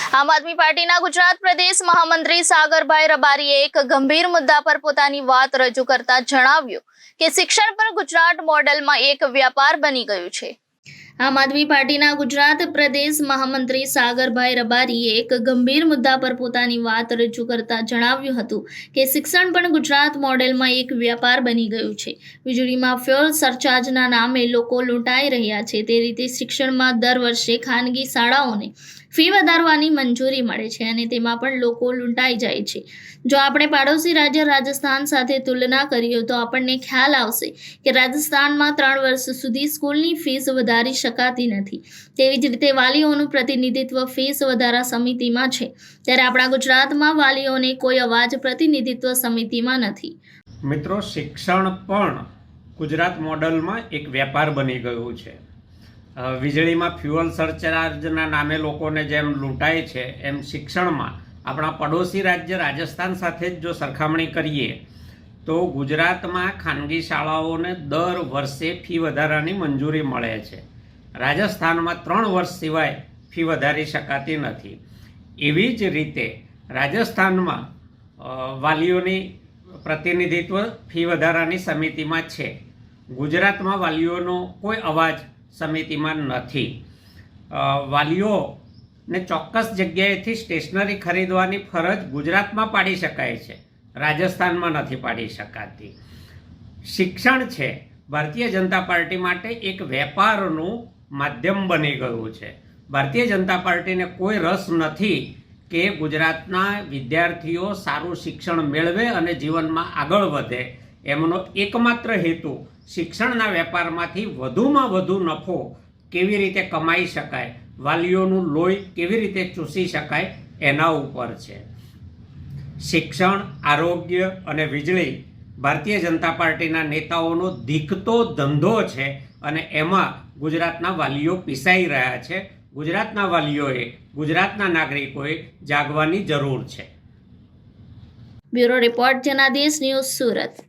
આમ આદમી પાર્ટીના ગુજરાત પ્રદેશ મહામંત્રી સાગરભાઈ રબારીએ એક ગંભીર મુદ્દા પર પોતાની વાત રજૂ કરતા જણાવ્યું કે શિક્ષણ પર ગુજરાત મોડેલમાં એક વ્યાપાર બની ગયું છે। આમ આદમી પાર્ટીના ગુજરાત પ્રદેશ મહામંત્રી સાગરભાઈ રબારીએ એક ગંભીર મુદ્દા પર પોતાની વાત રજૂ કરતા જણાવ્યું હતું કે શિક્ષણ પણ ગુજરાત મોડેલમાં એક વ્યાપાર બની ગયું છે। વીજળીમાં ફ્યુઅલ સરચાર્જના નામે લોકો લૂંટાઈ રહ્યા છે, તે રીતે શિક્ષણમાં દર વર્ષે ખાનગી શાળાઓને ફી વધારવાની મંજૂરી મળે છે અને તેમાં પણ લોકો લૂંટાઈ જાય છે। જો આપણે પાડોશી રાજ્ય રાજસ્થાન સાથે તુલના કરીએ તો આપણને ખ્યાલ આવશે કે રાજસ્થાનમાં 3 વર્ષ સુધી સ્કૂલની ફીસ વધારી શકાતી નથી। તેવી જ રીતે વાલીઓનું પ્રતિનિધિત્વ ફીસ વધારા સમિતિમાં છે, ત્યારે આપણા ગુજરાતમાં વાલીઓને કોઈ અવાજ પ્રતિનિધિત્વ સમિતિમાં નથી। મિત્રો, શિક્ષણ પણ ગુજરાત મોડલમાં એક વ્યાપાર બની ગયું છે। વીજળીમાં ફ્યુઅલ સરચાર્જના નામે લોકોને જેમ લૂંટાય છે, એમ શિક્ષણમાં આપણા પડોશી રાજ્ય રાજસ્થાન સાથે જ જો સરખામણી કરીએ તો ગુજરાતમાં ખાનગી શાળાઓને દર વર્ષે ફી વધારાની મંજૂરી મળે છે। રાજસ્થાનમાં 3 વર્ષ સિવાય ફી વધારી શકાતી નથી। એવી જ રીતે રાજસ્થાનમાં વાલીઓની પ્રતિનિધિત્વ ફી વધારાની સમિતિમાં છે, ગુજરાતમાં વાલીઓનો કોઈ અવાજ સમિતિમાં નથી। વાલીઓને ચોક્કસ જગ્યાએથી સ્ટેશનરી ખરીદવાની ફરજ ગુજરાતમાં પાડી શકાય છે, રાજસ્થાનમાં નથી પાડી શકાતી। શિક્ષણ છે ભારતીય જનતા પાર્ટી માટે એક વેપારનું માધ્યમ બની ગયું છે। ભારતીય જનતા પાર્ટીને કોઈ રસ નથી કે ગુજરાતના વિદ્યાર્થીઓ સારું શિક્ષણ મેળવે અને જીવનમાં આગળ વધે। એમનો એકમાત્ર હેતુ શિક્ષણના વેપારમાંથી વધુમાં વધુ નફો કેવી રીતે કમાઈ શકાય, વાલીઓનું લોહી કેવી રીતે ચૂસી શકાય એના ઉપર છે। શિક્ષણ, આરોગ્ય અને વીજળી ભારતીય જનતા પાર્ટીના નેતાઓનો ધીકતો ધંધો છે અને એમાં ગુજરાતના વાલીઓ પીસાઈ રહ્યા છે। ગુજરાતના વાલીઓએ, ગુજરાતના નાગરિકોએ જાગવાની જરૂર છે। Bureau report, Janadesh news, Surat.